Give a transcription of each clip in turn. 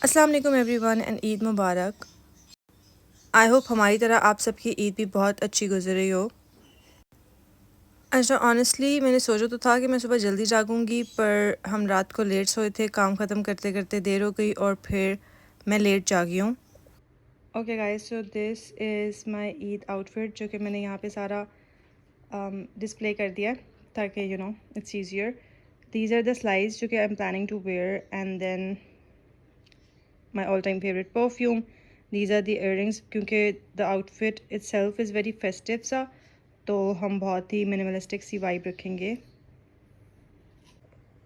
अस्सलाम वालेकुम everyone and Eid Mubarak. I hope हमारी तरह आप सबकी ईद भी बहुत अच्छी गुजर रही हो। अच्छा, ऑनेस्टली मैंने सोचा तो था कि मैं सुबह जल्दी जागूंगी, पर हम रात को लेट सोए थे, काम ख़त्म करते करते देर हो गई और फिर मैं लेट जागी हूँ। Okay guys, so this is my Eid outfit जो कि मैंने यहाँ पे सारा डिस्प्ले कर दिया है ताकि it's easier. These are the slides जो कि I am planning to wear, and then my all-time favorite perfume. These are the earrings क्योंकि the outfit itself is very festive सा, तो हम बहुत ही minimalistic सी vibe रखेंगे.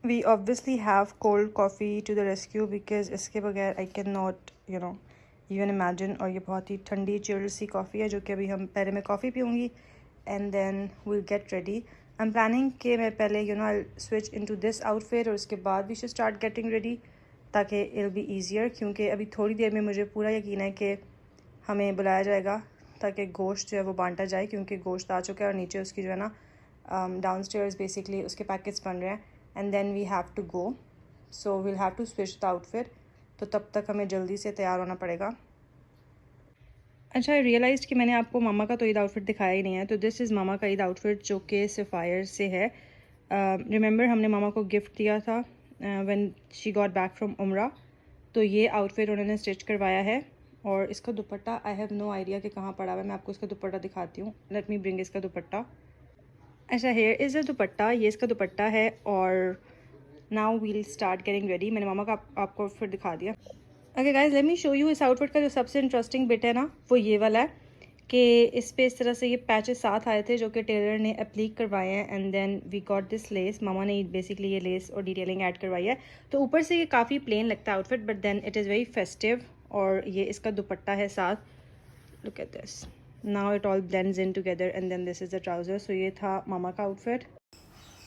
We obviously have cold coffee to the rescue because इसके बगैर I cannot even imagine. और ये बहुत ही ठंडी चिल्ड सी कॉफ़ी है जो कि अभी हम पहले मैं coffee पीऊँगी and then we'll get ready. I'm planning कि मैं पहले I'll switch into this outfit और उसके बाद we should start getting ready ताकि it'll be easier, क्योंकि अभी थोड़ी देर में मुझे पूरा यकीन है कि हमें बुलाया जाएगा ताकि गोश्त जो है वो बांटा जाए, क्योंकि गोश्त आ चुका है और नीचे उसकी जो है ना डाउन स्टेयर्स बेसिकली उसके पैकेट्स बन रहे हैं and then we have to go, so we'll have to switch the outfit, तो तब तक हमें जल्दी से तैयार होना पड़ेगा। अच्छा, आई रियलाइज़ कि मैंने आपको मामा का तो ईद आउटफिट दिखाया ही नहीं है, तो दिस इज़ मामा का ईद आउटफिट जो कि सफ़ायर से है। रिमेंबर हमने मामा को गिफ्ट दिया था when she got back from उम्रा, तो ये आउटफिट उन्होंने स्टिच करवाया है। और इसका dupatta I have no idea कि कहाँ पड़ा हुआ है, मैं आपको इसका दुपट्टा दिखाती हूँ। लेट मी ब्रिंग इसका दुपट्टा। अच्छा, हेयर इज़ अ दुपट्टा, ये इसका दुपट्टा है। और now we'll start getting ready. मैंने मामा का आपको आउटफिट दिखा दिया। Okay guys, let me show you इस आउटफिट का जो सबसे इंटरेस्टिंग बिट है ना, वो ये वाला है कि इस पे इस तरह से ये पैचेस साथ आए थे जो कि टेलर ने एप्लीक करवाए हैं, and then we got this lace. मामा ने बेसिकली ये लेस और डिटेलिंग ऐड करवाई है, तो ऊपर से ये काफ़ी प्लेन लगता है outfit, but then it is very festive. और ये इसका दुपट्टा है साथ, look at this, now it all blends in together, and then this is the trouser. So ये था मामा का आउटफिट।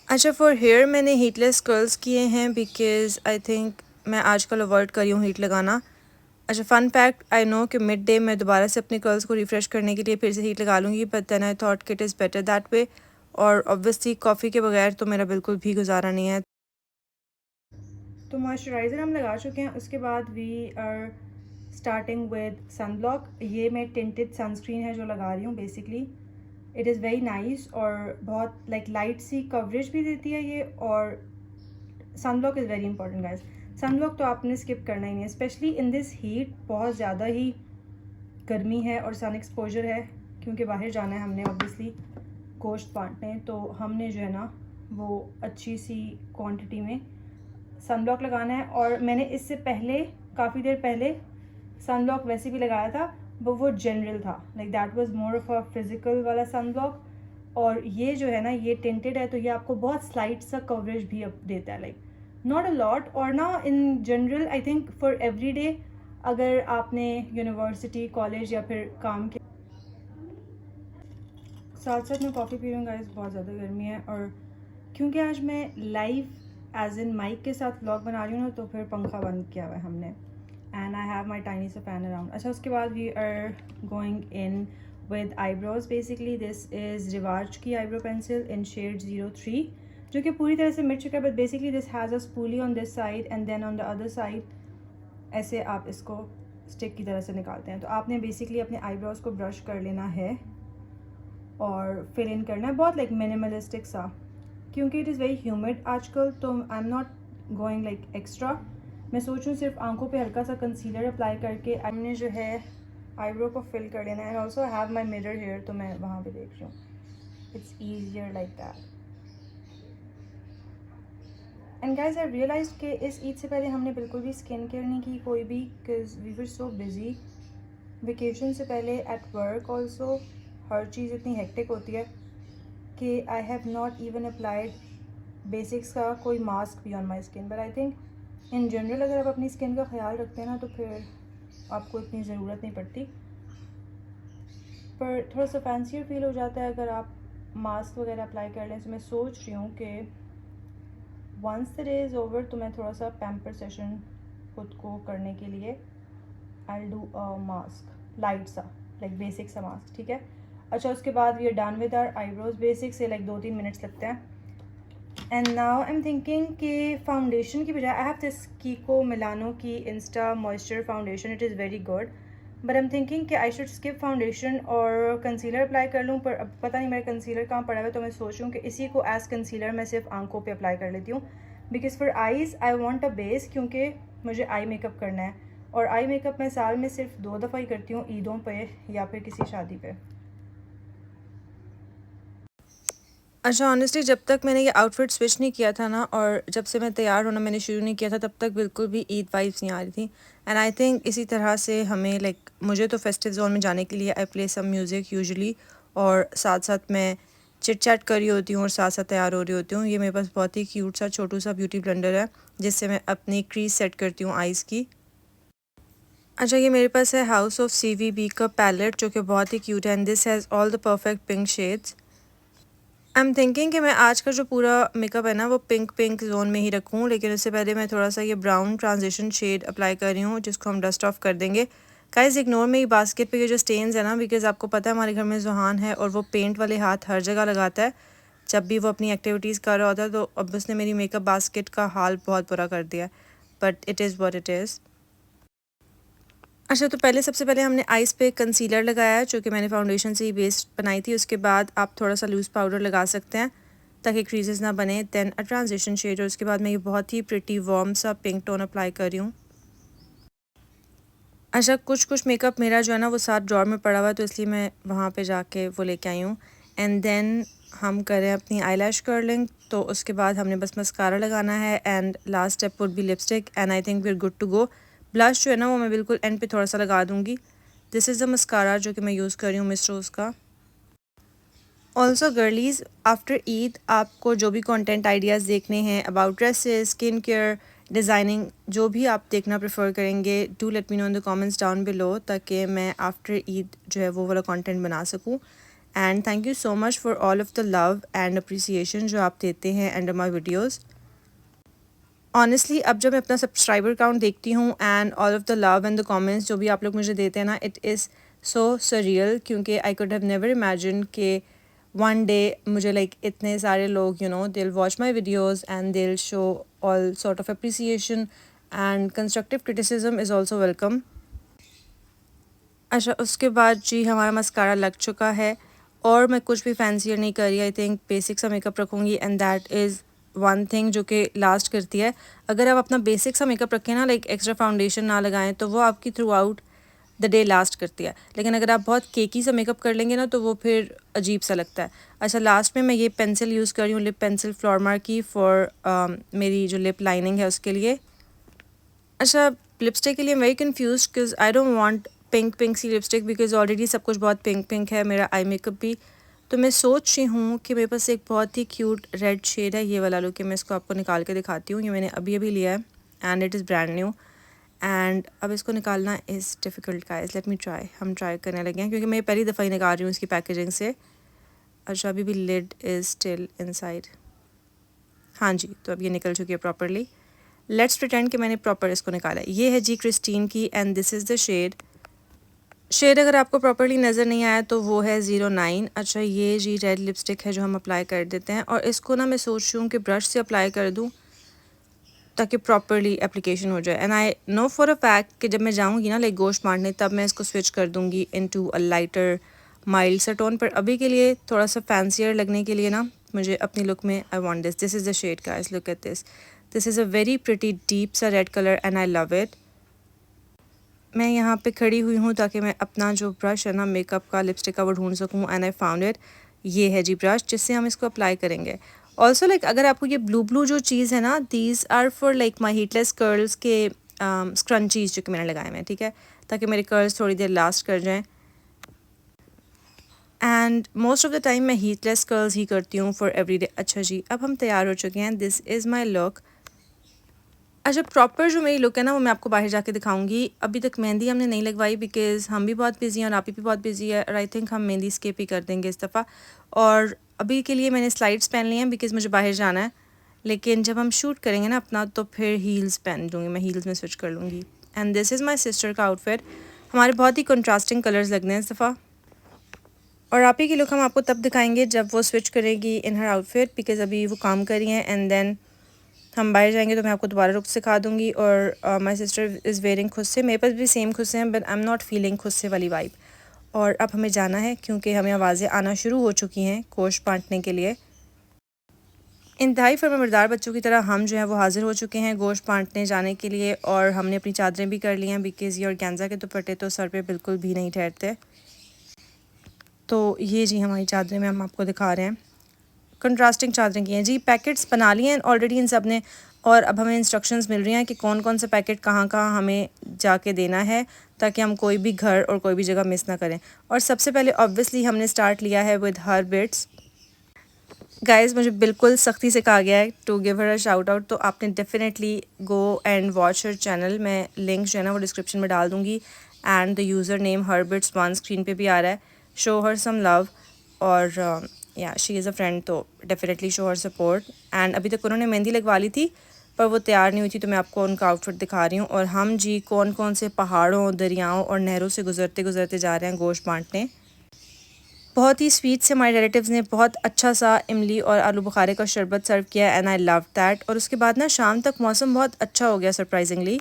अच्छा, फॉर हेयर मैंने हीटलेस कर्ल्स किए हैं बिकॉज़ आई थिंक मैं आजकल अवॉइड कर रही हूँ हीट लगाना। अच्छा, फ़न फैक्ट, आई नो कि मिड डे मैं दोबारा से अपने कर्ल्स को रिफ़्रेश करने के लिए फिर से हीट लगा लूँगी, बट देन आई थॉट कि it is better that way. और ऑब्वियसली कॉफ़ी के बगैर तो मेरा बिल्कुल भी गुजारा नहीं है। तो मॉइस्चराइज़र हम लगा चुके हैं, उसके बाद we are starting with sun block. ये मैं टिंटेड सनस्क्रीन है जो लगा रही हूँ basically. It is very nice और बहुत लाइट सी कवरेज भी देती है ये। और sun block is very important guys, sun block तो आपने स्किप करना ही नहीं है, स्पेशली इन दिस हीट। बहुत ज़्यादा ही गर्मी है और सन एक्सपोजर है, क्योंकि बाहर जाना है हमने ऑब्वियसली गोश्त बांटने, तो हमने जो है ना वो अच्छी सी क्वांटिटी में सन ब्लॉक लगाना है। और मैंने इससे पहले काफ़ी देर पहले सन ब्लॉक वैसे भी लगाया था, बट वो जनरल था, that was more of a physical वाला सन ब्लॉक। और ये जो है ना ये टिंटेड है, तो ये आपको बहुत स्लाइट सा कवरेज भी अब देता है, नॉट अ लॉट। और ना in general I think for every day, अगर आपने यूनिवर्सिटी कॉलेज या फिर काम के साथ साथ मैं कॉफ़ी पी रही हूँ गाइस, बहुत ज़्यादा गर्मी है। और क्योंकि आज मैं लाइव एज इन माइक के साथ व्लॉग बना रही हूँ ना, तो फिर पंखा बंद किया हुआ है हमने, and I have my tiny सा फैन अराउंड। अच्छा, उसके बाद we are going in with eyebrows. Basically this is रिवाज की आईब्रो पेंसिल इन शेड 03, जो कि पूरी तरह से मिट चुका है, but basically this has a spooly on this side and then on the other side ऐसे आप इसको स्टिक की तरह से निकालते हैं। तो आपने बेसिकली अपने आईब्रोज को ब्रश कर लेना है और फिल इन करना है, बहुत मिनिमलिस्टिक सा, क्योंकि इट इज़ वेरी ह्यूमिड आजकल, तो I am not going extra. मैं सोचूं सिर्फ आंखों पे हल्का सा कंसीलर अप्लाई करके हमने जो है आईब्रो को फिल कर लेना है। And also have my mirror here, तो मैं वहाँ पे देख रही हूँ, it's easier like that. And guys, I realise कि इस ईद से पहले हमने बिल्कुल भी स्किन केयर नहीं की कोई भी, because we were so busy. Vacation से पहले एट वर्क ऑल्सो हर चीज़ इतनी हेक्टिक होती है कि I have not even applied basics का कोई मास्क भी on my skin. But I think in general अगर आप अपनी स्किन का ख्याल रखते हैं ना, तो फिर आपको इतनी ज़रूरत नहीं पड़ती। पर थोड़ा सा फैंसियर फील हो जाता है अगर आप मास्क वगैरह अप्लाई कर लें। तो मैं सोच रही हूँ कि once the day is over तो मैं थोड़ा सा पैम्पर सेशन खुद को करने के लिए I do a mask, light सा बेसिक सा मास्क, ठीक है। अच्छा, उसके बाद we are done with our eyebrows. Basic से 2-3 मिनट्स लगते हैं। And now I am thinking कि फाउंडेशन की बजाय I have this Kiko Milano की insta moisture foundation, it is very good, but I am thinking कि आई शुड स्किप फाउंडेशन और concealer apply कर लूँ, पर अब पता नहीं मेरा कंसीलर कहाँ पड़ा हुआ है, तो मैं सोच रही हूँ कि इसी को एज कंसीलर मैं सिर्फ आंखों पे अप्लाई कर लेती हूँ, because for eyes I want a base, क्योंकि मुझे आई मेकअप करना है और आई मेकअप मैं साल में सिर्फ 2 दफ़ा ही करती हूँ, ईदों पे या फिर किसी शादी पे। अच्छा, ऑनेस्टली जब तक मैंने ये आउटफिट स्विच नहीं किया था ना, और जब से मैं तैयार होना मैंने शुरू नहीं किया था, तब तक बिल्कुल भी ईद वाइब्स नहीं आ रही थी। एंड आई थिंक इसी तरह से हमें मुझे तो फेस्टिव जोन में जाने के लिए I play some music usually, और साथ साथ मैं चिट चैट कर रही होती हूँ और साथ साथ तैयार हो रही होती हूँ। ये मेरे पास बहुत ही क्यूट सा छोटू सा ब्यूटी ब्लेंडर है, जिससे मैं अपनी क्रीज सेट करती हूँ आइज़ की। अच्छा, ये मेरे पास है हाउस ऑफ CVB का पैलेट, जो कि बहुत ही क्यूट है, and this has all the perfect pink shades. I am thinking कि मैं आज का जो पूरा मेकअप है ना वो पिंक पिंक जोन में ही रखूँ, लेकिन उससे पहले मैं थोड़ा सा ये ब्राउन ट्रांजिशन शेड अप्लाई कर रही हूँ, जिसको हम डस्ट ऑफ कर देंगे। गाइस इग्नोर मेरी बास्केट पे ये जो स्टेन्स है ना, बिकॉज आपको पता है हमारे घर में जुहान है और वो पेंट वाले हाथ हर जगह लगाता है। जब भी वो अपनी एक्टिविटीज़ कर रहा होता है, तो अब उसने मेरी मेकअप बास्केट का हाल बहुत बुरा कर दिया है, but it is what it is. अच्छा, तो पहले सबसे पहले हमने आइज़ पे कंसीलर लगाया है, जो कि मैंने फाउंडेशन से ही बेस बनाई थी। उसके बाद आप थोड़ा सा लूज़ पाउडर लगा सकते हैं ताकि क्रीजेस ना बने, देन अ ट्रांजिशन शेड, और उसके बाद मैं ये बहुत ही प्रिटी वार्म सा पिंक टोन अप्लाई कर रही हूँ। अच्छा, कुछ मेकअप मेरा जो है ना वो साथ ड्रॉर में पड़ा हुआ है, तो इसलिए मैं वहाँ पे जाके वो लेके आई हूँ। एंड देन हम करें अपनी आईलैश कर्लिंग, तो उसके बाद हमने बस मस्कारा लगाना है, and last step would be lipstick, and I think we are good to go. Blush जो है ना वो मैं बिल्कुल एंड पे थोड़ा सा लगा दूँगी। दिस इज़ द मस्कारा जो कि मैं यूज़ कर रही हूँ मिस रोज़ का। ऑल्सो गर्लीज़, आफ्टर ईद आपको जो भी कंटेंट आइडियाज़ देखने हैं about dresses, skin care, designing, जो भी आप देखना प्रेफर करेंगे, do let me know in the comments down below, ताकि मैं आफ्टर ईद जो है वो वाला कंटेंट बना सकूं। And thank you so much for all of the love and appreciation जो आप देते हैं अंडर माई वीडियोज़। ऑनेस्टली अब जब मैं अपना सब्सक्राइबर काउंट देखती हूँ and all of the love and the comments जो भी आप लोग मुझे देते हैं ना, इट इज़ सो सरियल, क्योंकि I could have never imagine कि वन डे मुझे इतने सारे लोग दिल वॉच माई वीडियोज़ एंड दिल show all sort of appreciation, and constructive criticism is also welcome. अच्छा, उसके बाद जी हमारा मस्कारा लग चुका है, और मैं कुछ भी फैंसियर नहीं कर रही। आई थिंक बेसिक सा मेकअप रखूँगी, and that is one thing जो कि लास्ट करती है। अगर आप अपना बेसिक सा मेकअप रखें ना, एक्स्ट्रा फाउंडेशन ना लगाएं, तो वो आपकी through out the day last करती है। लेकिन अगर आप बहुत केकी सा मेकअप कर लेंगे ना, तो वो फिर अजीब सा लगता है। अच्छा, लास्ट में मैं ये पेंसिल यूज़ कर रही हूँ, लिप पेंसिल फ्लोरमा की, फॉर मेरी जो लिप लाइनिंग है उसके लिए। अच्छा, लिपस्टिक के लिए very confuse, because I don't want pink pink सी लिपस्टिक, बिकॉज ऑलरेडी सब कुछ बहुत पिंक पिंक है मेरा आई मेकअप भी। तो मैं सोच रही हूँ कि मेरे पास एक बहुत ही क्यूट रेड शेड है, ये वाला लुक है। मैं इसको आपको निकाल के दिखाती हूँ। ये मैंने अभी अभी लिया है and it is brand new, and अब इसको निकालना is difficult guys. Let me try, हम ट्राई करने लगे हैं, क्योंकि मैं पहली दफ़ा ही निकाल रही हूँ इसकी पैकेजिंग से। अच्छा, अभी भी लिड इज़ स्टिल इनसाइड। हाँ जी, तो अब ये निकल चुकी है प्रॉपरली। लेट्स प्रिटेंड कि मैंने प्रॉपर इसको निकाला है। ये है जी क्रिस्टीन की, and this is the shade अगर आपको प्रॉपरली नज़र नहीं आया तो वो है 09। अच्छा, ये जी रेड लिपस्टिक है जो हम अप्लाई कर देते हैं, और इसको ना मैं सोच रही हूँ कि ब्रश से अप्लाई कर दूँ ताकि प्रॉपरली एप्लीकेशन हो जाए। And I know for a fact कि जब मैं जाऊँगी ना गोश्त मारने, तब मैं इसको स्विच कर दूँगी इनटू अ लाइटर माइल्ड सा टोन। पर अभी के लिए थोड़ा सा फैंसियर लगने के लिए ना, मुझे अपनी लुक में I want this is the shade guys, look at this is a very pretty deep सा red colour, and I love it. मैं यहाँ पे खड़ी हुई हूँ ताकि मैं अपना जो ब्रश है ना मेकअप का, लिपस्टिक का, वो ढूंढ सकूँ, एंड आई फाउंड इट। ये है जी ब्रश, जिससे हम इसको अप्लाई करेंगे। ऑल्सो अगर आपको ये ब्लू ब्लू जो चीज़ है ना, these are for my heatless curls के स्क्रंचीज जो कि मैंने लगाए हुए हैं, ठीक है, ताकि मेरे कर्ल्स थोड़ी देर लास्ट कर जाएँ। And most of the time मैं हीटलेस कर्ल्स ही करती हूँ फॉर एवरी डे। अच्छा जी, अब हम तैयार हो चुके हैं। This is my look. अच्छा, प्रॉपर जो मेरी लुक है ना वो मैं आपको बाहर जाके दिखाऊंगी। अभी तक मेहंदी हमने नहीं लगवाई, बिकॉज़ हम भी बहुत बिजी हैं और आप भी बहुत बिजी है, और आई थिंक हम मेहंदी स्किप ही कर देंगे इस दफ़ा। और अभी के लिए मैंने स्लाइड्स पहन ली हैं, बिकॉज़ मुझे बाहर जाना है। लेकिन जब हम शूट करेंगे ना अपना, तो फिर हील्स पहन लूँगी, मैं हील्स में स्विच कर लूँगी। And this is my sister का आउटफिट। हमारे बहुत ही कंट्रास्टिंग कलर्स लगने हैं इस दफ़ा। और आप ही की लुक हम आपको तब दिखाएंगे जब वो स्विच करेगी इन हर आउटफिट, बिकॉज अभी वो काम कर रही हैं एंड देन हम बाहर जाएंगे तो मैं आपको दोबारा रुक सिखा दूंगी। और माय सिस्टर इज़ वेयरिंग खुद से, मेरे पास भी सेम खुद से हैं but I am not feeling खुद से वाली वाइब। और अब हमें जाना है क्योंकि हमें आवाज़ें आना शुरू हो चुकी हैं गोश्त बांटने के लिए। इंतहाई फर्माबरदार बच्चों की तरह हम जो है वो हाज़िर हो चुके हैं गोश्त बांटने जाने के लिए, और हमने अपनी चादरें भी कर ली हैं बिकॉज़ ये ऑर्गेन्जा के दुपट्टे तो सर पे बिल्कुल भी नहीं ठहरते। तो ये जी हमारी चादरें में हम आपको दिखा रहे हैं, कंट्रास्टिंग चादरें की हैं जी। पैकेट्स बना लिए हैं ऑलरेडी इन सब ने, और अब हमें इंस्ट्रक्शंस मिल रही हैं कि कौन कौन सा पैकेट कहाँ कहाँ हमें जाके देना है, ताकि हम कोई भी घर और कोई भी जगह मिस ना करें। और सबसे पहले ऑब्वियसली हमने स्टार्ट लिया है विद हर बिट्स। गाइस मुझे बिल्कुल सख्ती से कहा गया है to give her a shout out, तो आपने definitely go and watch her channel. मैं लिंक जो है ना वो डिस्क्रिप्शन में डाल दूँगी, and the user name her bits 1 screen पे भी आ रहा है। शो हर सम लव, और या शी इज़ अ फ्रेंड, तो definitely show her support. And अभी तक उन्होंने मेहंदी लगवा ली थी पर वो तैयार नहीं हुई थी, तो मैं आपको उनका आउटफिट दिखा रही हूँ। और हम जी कौन कौन से पहाड़ों, दरियाओं और नहरों से गुजरते गुजरते जा रहे हैं गोश्त बांटने। बहुत ही स्वीट से हमारे रिलेटिव्स ने बहुत अच्छा सा इमली और आलू बुखारे का शरबत सर्व किया एंड आई लव दैट। और उसके बाद ना शाम तक मौसम बहुत अच्छा हो गया सरप्राइजिंगली,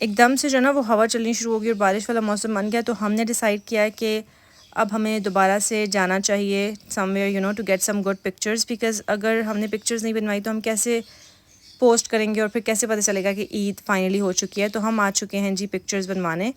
एकदम से जो ना वो हवा चलनी शुरू हो गई और बारिश वाला मौसम बन गया। तो हमने डिसाइड किया है कि अब हमें दोबारा से जाना चाहिए somewhere you know to get some good pictures, because अगर हमने पिक्चर्स नहीं बनवाई तो हम कैसे पोस्ट करेंगे और फिर कैसे पता चलेगा कि ईद फाइनली हो चुकी है। तो हम आ चुके हैं जी पिक्चर्स बनवाने।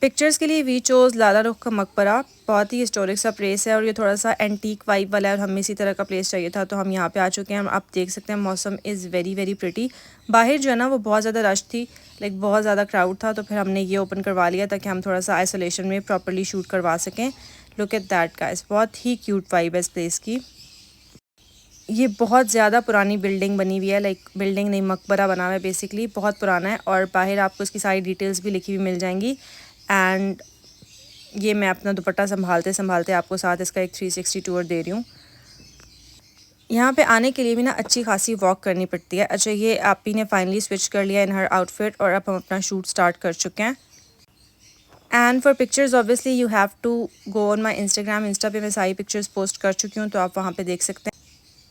पिक्चर्स के लिए वी चोज़ लाला रुख का मकबरा, बहुत ही हिस्टोरिक सा प्लेस है और ये थोड़ा सा एंटीक वाइब वाला है, और हमें इसी तरह का प्लेस चाहिए था तो हम यहाँ पे आ चुके हैं। आप देख सकते हैं मौसम इज़ वेरी वेरी प्रिटी। बाहर जो है ना वो बहुत ज़्यादा रश थी, लाइक बहुत ज़्यादा क्राउड था, तो फिर हमने ये ओपन करवा लिया ताकि हम थोड़ा सा आइसोलेशन में प्रॉपरली शूट करवा सकें। लुक एट दैट गाइस, बहुत ही क्यूट वाइब है इस प्लेस की। ये बहुत ज़्यादा पुरानी बिल्डिंग बनी हुई है, लाइक बिल्डिंग नहीं मकबरा बना हुआ है बेसिकली, बहुत पुराना है। और बाहर आपको इसकी सारी डिटेल्स भी लिखी हुई मिल जाएंगी। एंड ये मैं अपना दुपट्टा संभालते संभालते आपको साथ इसका एक 360 टूर दे रही हूँ। यहाँ पे आने के लिए भी ना अच्छी खासी वॉक करनी पड़ती है। अच्छा ये आप ही ने फाइनली स्विच कर लिया इन हर आउटफिट और अब हम अपना शूट स्टार्ट कर चुके हैं। And for pictures obviously you have to go on my Instagram. Insta पे मैं सारी पिक्चर्स पोस्ट कर चुकी हूँ, तो आप वहाँ पे देख सकते हैं।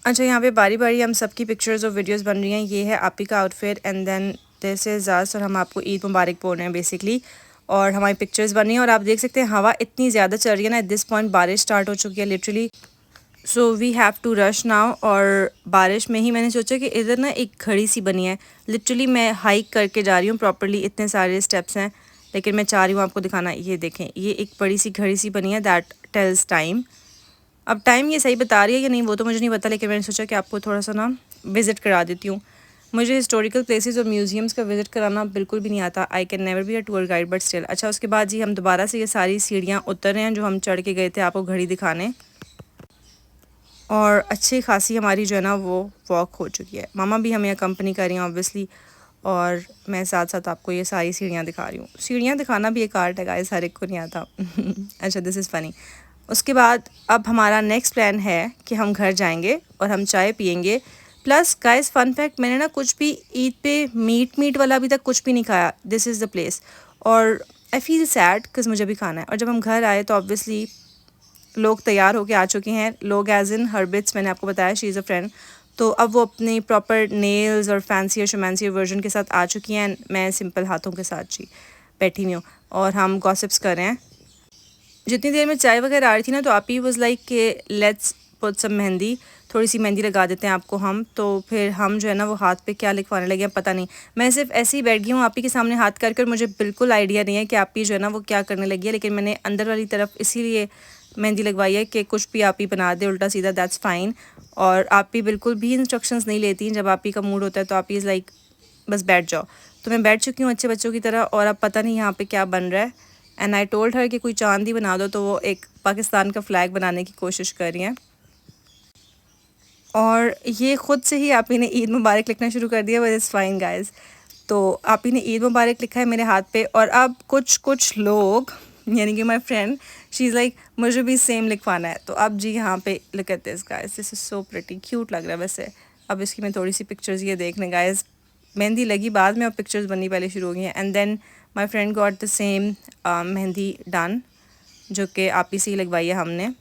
अच्छा यहाँ पे बारी बारी हम सबकी पिक्चर्स और वीडियोस बन रही हैं। ये है आप ही का outfit and then this is us, और हम आपको ईद मुबारक बोल रहे हैं बेसिकली। और हमारी पिक्चर्स बन रही हैं और आप देख सकते हैं हवा इतनी ज़्यादा चल रही है ना, एट दिस पॉइंट बारिश स्टार्ट हो चुकी है literally. So we have to rush now. और बारिश में ही मैंने सोचा कि इधर ना एक घड़ी सी बनी है, लिटरली मैं हाइक करके जा रही हूँ प्रॉपरली, इतने सारे स्टेप्स हैं लेकिन मैं चाह रही हूँ आपको दिखाना। ये देखें, ये एक बड़ी सी घड़ी सी बनी है दैट टेल्स टाइम। अब टाइम ये सही बता रही है कि नहीं वो तो मुझे नहीं पता, लेकिन मैंने सोचा कि आपको थोड़ा सा ना विज़िट करा देती हूँ। मुझे हिस्टोरिकल प्लेसेस और म्यूजियम्स का विज़िट कराना बिल्कुल भी नहीं आता। I can never be a tour guide but still. अच्छा उसके बाद जी हम दोबारा से ये सारी सीढ़ियाँ उतर रहे हैं जो हम चढ़ के गए थे आपको घड़ी दिखाने, और अच्छी खासी हमारी जो है ना वो वॉक हो चुकी है। मामा भी हमें कंपनी कर रही हैं ऑब्वियसली, और मैं साथ साथ आपको ये सारी सीढ़ियाँ दिखा रही हूँ। सीढ़ियाँ दिखाना भी एक आर्ट है गाइस, हर एक को नहीं आता। अच्छा दिस इज़ फ़नी। उसके बाद अब हमारा नेक्स्ट प्लान है कि हम घर जाएंगे और हम चाय पियेंगे। प्लस गाइस फन फैक्ट, मैंने ना कुछ भी ईद पे मीट वाला अभी तक कुछ भी नहीं खाया। दिस इज़ द प्लेस, और आई फील सैड बिकॉज मुझे भी खाना है। और जब हम घर आए तो ऑब्वियसली लोग तैयार होके आ चुके हैं। लोग एज इन हर्बिट्स, मैंने आपको बताया शी इज़ अ फ्रेंड, तो अब वो अपनी प्रॉपर नेल्स और फैंसी और शमैंसी वर्जन के साथ आ चुकी हैं। मैं सिंपल हाथों के साथ जी बैठी हुई हूँ और हम गॉसिप्स कर रहे हैं। जितनी देर में चाय वगैरह आ रही थी ना, तो आप ही वॉज लाइक कि लेट्स पुट सम मेहंदी, थोड़ी सी मेहंदी लगा देते हैं आपको हम। तो फिर हम जो है ना वो हाथ पे क्या लिखवाने लगे हैं पता नहीं। मैं सिर्फ ऐसे ही बैठ गई हूँ आप ही के सामने हाथ करके, और मुझे बिल्कुल आइडिया नहीं है कि आप ही जो है ना वो क्या करने लगी है। लेकिन मैंने अंदर वाली तरफ इसीलिए मेहंदी लगवाई है कि कुछ भी आप ही बना दे उल्टा सीधा, दैट्स फाइन। और आप ही बिल्कुल भी इंस्ट्रक्शंस नहीं लेती। जब आप ही का मूड होता है तो आप ही लाइक बस बैठ जाओ। तो मैं बैठ चुकी हूँ अच्छे बच्चों की तरह, और अब पता नहीं यहाँ पे क्या बन रहा है। एंड आई टोल्ड हर कि कोई चांद ही बना दो, तो वो एक पाकिस्तान का फ्लैग बनाने की कोशिश कर रही हैं। और ये ख़ुद से ही आप ही ने ईद मुबारक लिखना शुरू कर दिया, बट इज़ फाइन गाइस। तो आप ही ने ईद मुबारक लिखा है मेरे हाथ पे, और अब कुछ लोग यानी कि my friend she is like मुझे भी सेम लिखवाना है। तो अब जी यहाँ पे look at this guys, this is so pretty, cute लग रहा है वैसे। अब इसकी मैं थोड़ी सी पिक्चर्स ये देखने गाइस, मेहंदी लगी बाद में और पिक्चर्स बननी पहले शुरू हो गई हैं। And then my friend got the same mehndi done जो कि आप ही से ही लगवाई है हमने।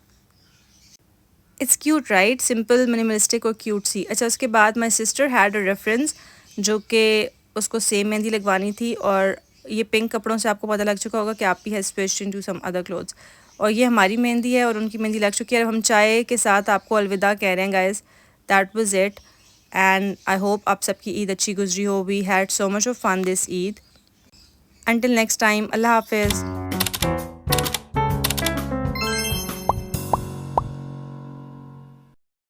It's cute right, simple minimalistic और क्यूट सी। अच्छा, उसके बाद my sister had a reference जो कि उसको सेम मेहंदी लगवानी थी, और ये पिंक कपड़ों से आपको पता लग चुका होगा कि आप ही has switched into some other clothes. और ये हमारी मेहंदी है और उनकी मेहंदी लग चुकी है। अब हम चाय के साथ आपको अलविदा कह रहे हैं guys. That was it, and I hope आप सबकी ईद अच्छी गुजरी हो। We had so much of fun this Eid. Until next time, अल्लाह हाफिज़।